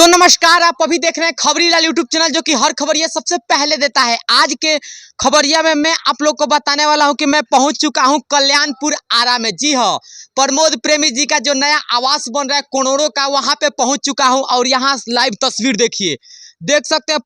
तो नमस्कार, आप अभी देख रहे हैं खबरीलाल यूट्यूब चैनल, जो कि हर खबरिया सबसे पहले देता है। आज के खबरिया में मैं आप लोग को बताने वाला हूं कि मैं पहुंच चुका हूं कल्याणपुर आरा में। जी हाँ, प्रमोद प्रेमी जी का जो नया आवास बन रहा है करोड़ों का, वहां पे पहुंच चुका हूं और यहाँ लाइव तस्वीर देखिए। देख सकते हैं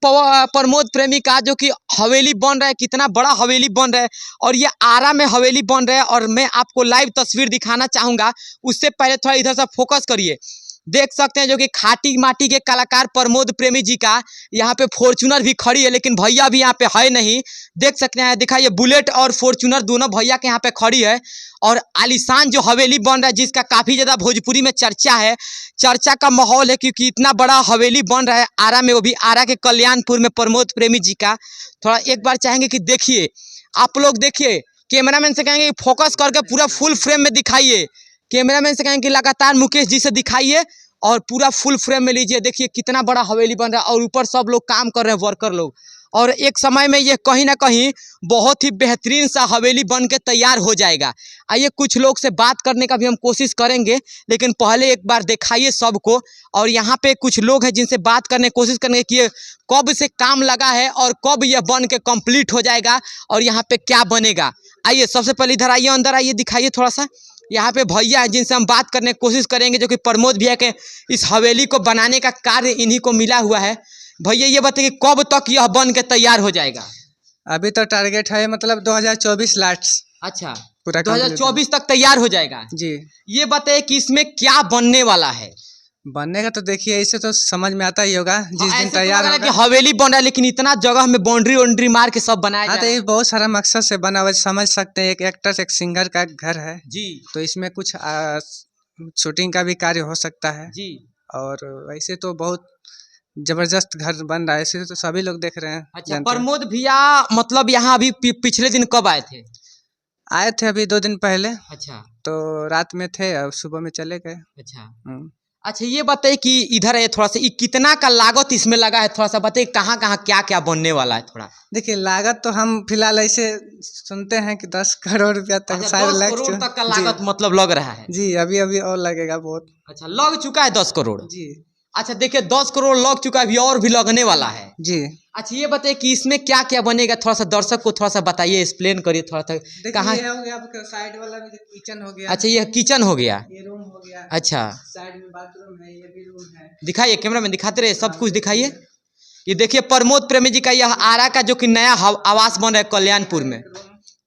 प्रमोद प्रेमी का जो कि हवेली बन रहा है, कितना बड़ा हवेली बन रहा है और ये आरा में हवेली बन रहा है। और मैं आपको लाइव तस्वीर दिखाना चाहूंगा, उससे पहले थोड़ा इधर से फोकस करिए। देख सकते हैं जो कि खाटी माटी के कलाकार प्रमोद प्रेमी जी का यहाँ पे फॉर्च्यूनर भी खड़ी है, लेकिन भैया भी यहाँ पे है नहीं। देख सकते हैं, दिखाइए, बुलेट और फॉर्च्यूनर दोनों भैया के यहाँ पे खड़ी है। और आलीशान जो हवेली बन रहा है, जिसका काफी ज्यादा भोजपुरी में चर्चा है, चर्चा का माहौल है, क्योंकि इतना बड़ा हवेली बन रहा है आरा में, वो भी आरा के कल्याणपुर में प्रमोद प्रेमी जी का। थोड़ा एक बार चाहेंगे कि देखिए, आप लोग देखिए, कैमरामैन से कहेंगे फोकस करके पूरा फुल फ्रेम में दिखाइए। कैमरामैन से कहेंगे कि लगातार मुकेश जी से दिखाइए और पूरा फुल फ्रेम में लीजिए। देखिए कितना बड़ा हवेली बन रहा है और ऊपर सब लोग काम कर रहे हैं, वर्कर लोग। और एक समय में ये कहीं ना कहीं बहुत ही बेहतरीन सा हवेली बन के तैयार हो जाएगा। आइए कुछ लोग से बात करने का भी हम कोशिश करेंगे, लेकिन पहले एक बार दिखाइए सबको। और यहाँ पे कुछ लोग हैं जिनसे बात करने की कोशिश करेंगे कि ये कब से काम लगा है और कब यह बन के कंप्लीट हो जाएगा और यहाँ पे क्या बनेगा। आइए सबसे पहले इधर आइए, अंदर आइए, दिखाइए थोड़ा सा। यहाँ पे भैया हैं जिनसे हम बात करने की कोशिश करेंगे, जो कि प्रमोद भैया के इस हवेली को बनाने का कार्य इन्हीं को मिला हुआ है। भैया ये बताइए कब तक यह बन के तैयार हो जाएगा? अभी तो टारगेट है मतलब 2024 लास्ट। अच्छा, पूरा 2024 तक तैयार हो जाएगा जी। ये बताइए कि इसमें क्या बनने वाला है? बनने का तो देखिए, इससे तो समझ में आता ही होगा जिस दिन तैयार होगा होगा। कि हवेली बन रहा है, लेकिन इतना जगह में बाउंड्री वाउंड्री मार के सब बनाया हाँ, तो ये बहुत सारा मकसद से बना हुआ, समझ सकते हैं। एक एक्टर एक सिंगर का घर है जी, तो इसमें कुछ शूटिंग का भी कार्य हो सकता है जी। और वैसे तो बहुत जबरदस्त घर बन रहा है, इसे तो सभी लोग देख रहे हैं। अच्छा, प्रमोद भैया मतलब यहाँ अभी पिछले दिन कब आए थे? आए थे अभी 2 दिन पहले। अच्छा, तो रात में थे और सुबह में चले गए। अच्छा। अच्छा, ये बताइए कि इधर है थोड़ा सा, कितना का लागत इसमें लगा है, थोड़ा सा बताइए कहाँ कहाँ क्या क्या बनने वाला है थोड़ा। देखिए, लागत तो हम फिलहाल ऐसे सुनते हैं कि 10 करोड़ रुपया तक, अच्छा, शायद 10 करोड़ तक का लागत मतलब लग रहा है? जी, अभी अभी और लगेगा बहुत। अच्छा, लग चुका है 10 करोड़ जी। अच्छा, देखिए 10 करोड़ लग चुका है, अभी और भी लगने वाला है जी। अच्छा, ये बताइए कि इसमें क्या क्या बनेगा, थोड़ा सा दर्शक को थोड़ा सा बताइए, एक्सप्लेन करिए थोड़ा सा। कहाँ ये हो गया आपका साइड वाला भी, किचन हो गया। अच्छा, ये किचन हो गया, ये रूम हो गया। अच्छा, साइड में बाथरूम है, ये भी रूम है। दिखाइए, कैमरा में दिखाते रहे, सब कुछ दिखाइए। ये देखिए प्रमोद प्रेमी जी का यह आरा का जो कि नया आवास बन रहा है कल्याणपुर में।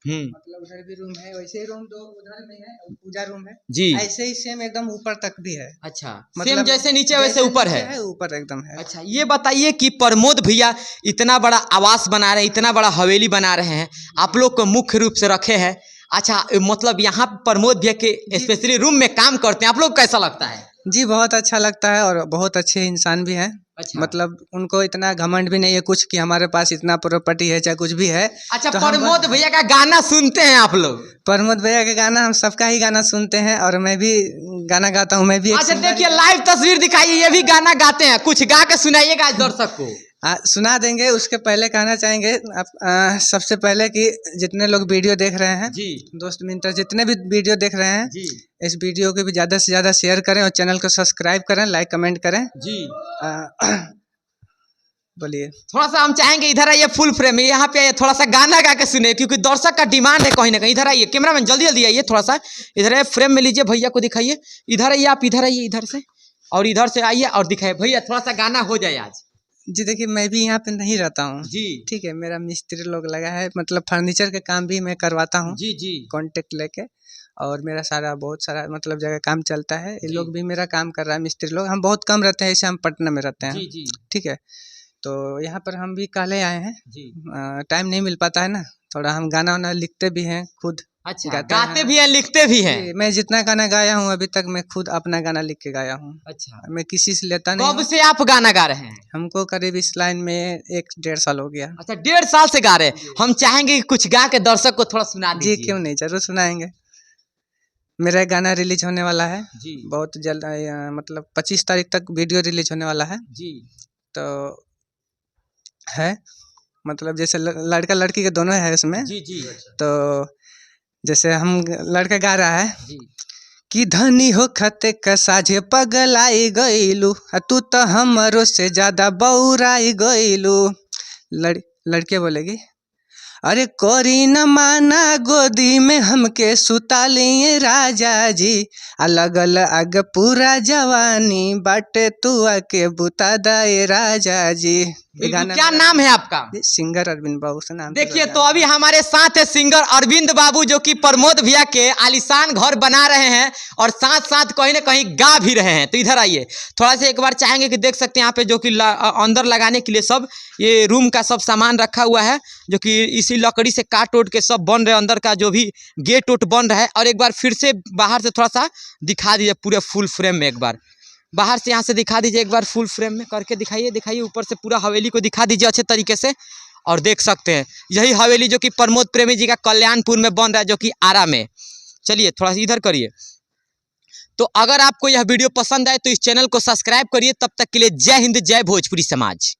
मतलब उधर भी रूम है, वैसे ही रूम दो उधर में है, पूजा रूम है जी, ऐसे ही सेम एकदम ऊपर तक भी है। अच्छा, मतलब सेम जैसे नीचे वैसे ऊपर है, ऊपर एकदम है। अच्छा, ये बताइए कि प्रमोद भैया इतना बड़ा आवास बना रहे हैं, इतना बड़ा हवेली बना रहे हैं, आप लोग को मुख्य रूप से रखे हैं। अच्छा, मतलब यहाँ प्रमोद भैया के स्पेशली रूम में काम करते हैं, आप लोग कैसा लगता है? जी, बहुत अच्छा लगता है और बहुत अच्छे इंसान भी हैं। अच्छा, मतलब उनको इतना घमंड भी नहीं है कुछ कि हमारे पास इतना प्रॉपर्टी है चाहे कुछ भी है। अच्छा, तो प्रमोद भैया का गाना सुनते हैं आप लोग? प्रमोद भैया के गाना हम सबका ही गाना सुनते हैं और मैं भी गाना गाता हूँ, मैं भी। अच्छा, देखिए लाइव तस्वीर दिखाइए, ये भी गाना गाते हैं, कुछ गा के सुनाइएगा दर्शक को। सुना देंगे। उसके पहले कहना चाहेंगे सबसे पहले कि जितने लोग वीडियो देख रहे हैं जी, दोस्त मित्र जितने भी वीडियो देख रहे हैं जी, इस वीडियो को भी ज़्यादा से ज़्यादा शेयर करें और चैनल को सब्सक्राइब करें, लाइक कमेंट करें जी। बोलिए। थोड़ा सा हम चाहेंगे इधर आइए, फुल फ्रेम में यहाँ पे आइए, थोड़ा सा गाना गा के सुने, क्योंकि दर्शक का डिमांड है कहीं ना कहीं। इधर आइए, कैमरामैन जल्दी जल्दी आइए, थोड़ा सा इधर आइए, फ्रेम में लीजिए, भैया को दिखाइए। इधर आइए, आप इधर आइए, इधर से और इधर से आइए और दिखाइए भैया, थोड़ा सा गाना हो जाए आज। जी देखिए, मैं भी यहाँ पे नहीं रहता हूँ जी, ठीक है, मेरा मिस्त्री लोग लगा है, मतलब फर्नीचर के काम भी मैं करवाता हूँ। जी, जी, कॉन्टेक्ट लेके। और मेरा बहुत सारा मतलब जगह काम चलता है, ये लोग भी मेरा काम कर रहा है, मिस्त्री लोग। हम बहुत कम रहते हैं, ऐसे हम पटना में रहते हैं। जी, जी, ठीक है, तो यहाँ पर हम भी कल आए हैं जी। टाइम नहीं मिल पाता है ना, थोड़ा हम गाना वाना लिखते भी हैं खुद। अच्छा, गाते भी हैं, लिखते भी हैं? मैं जितना गाना गाया हूँ अभी तक मैं खुद अपना गाना लिख के गाया हूँ। अच्छा, मैं किसी से लेता नहीं। कब से आप गाना गा रहे हैं? हमको करीब इस लाइन में 1-1.5 साल हो गया। अच्छा, 1.5 साल से गा रहे हैं। हम चाहेंगे कि कुछ गा के दर्शक को थोड़ा सुना दीजिए। जी क्यों नहीं, जरूर सुनाएंगे। मेरा गाना रिलीज होने वाला है जी, बहुत जल्द, मतलब 25 तारीख तक वीडियो रिलीज होने वाला है। जी, तो है मतलब जैसे लड़का लड़की के दोनों है उसमें। जी, जी, तो जैसे हम लड़का गा रहा है जी, कि धनी हो खते का साझे पगलाई गईलू तू तो हमरो से ज्यादा बौराई गईलू। लड़के बोलेगी, अरे कोरी न माना गोदी में हमके सुता लिए राजा जी, अलग आग पूरा जवानी बाटे तू आके बुता दाए राजा जी। क्या नाम है आपका? सिंगर अरविंद बाबू से नाम। देखिए तो अभी हमारे साथ है सिंगर अरविंद बाबू, जो कि प्रमोद भैया के आलीशान घर बना रहे हैं और साथ साथ कहीं ना कहीं गा भी रहे हैं। तो इधर आइए, थोड़ा सा एक बार चाहेंगे कि देख सकते हैं यहाँ पे जो कि अंदर लगाने के लिए सब ये रूम का सब सामान रखा हुआ है, जो कि इसी लकड़ी से काट उट के सब बन रहे, अंदर का जो भी गेट उट बन रहा है। और एक बार फिर से बाहर से थोड़ा सा दिखा दीजिए पूरे फुल फ्रेम में, एक बार बाहर से यहाँ से दिखा दीजिए, एक बार फुल फ्रेम में करके दिखाइए ऊपर से पूरा हवेली को दिखा दीजिए अच्छे तरीके से। और देख सकते हैं यही हवेली जो कि प्रमोद प्रेमी जी का कल्याणपुर में बन रहा है, जो कि आरा में। चलिए थोड़ा सा इधर करिए। तो अगर आपको यह वीडियो पसंद आए तो इस चैनल को सब्सक्राइब करिए। तब तक के लिए जय हिंद, जय भोजपुरी समाज।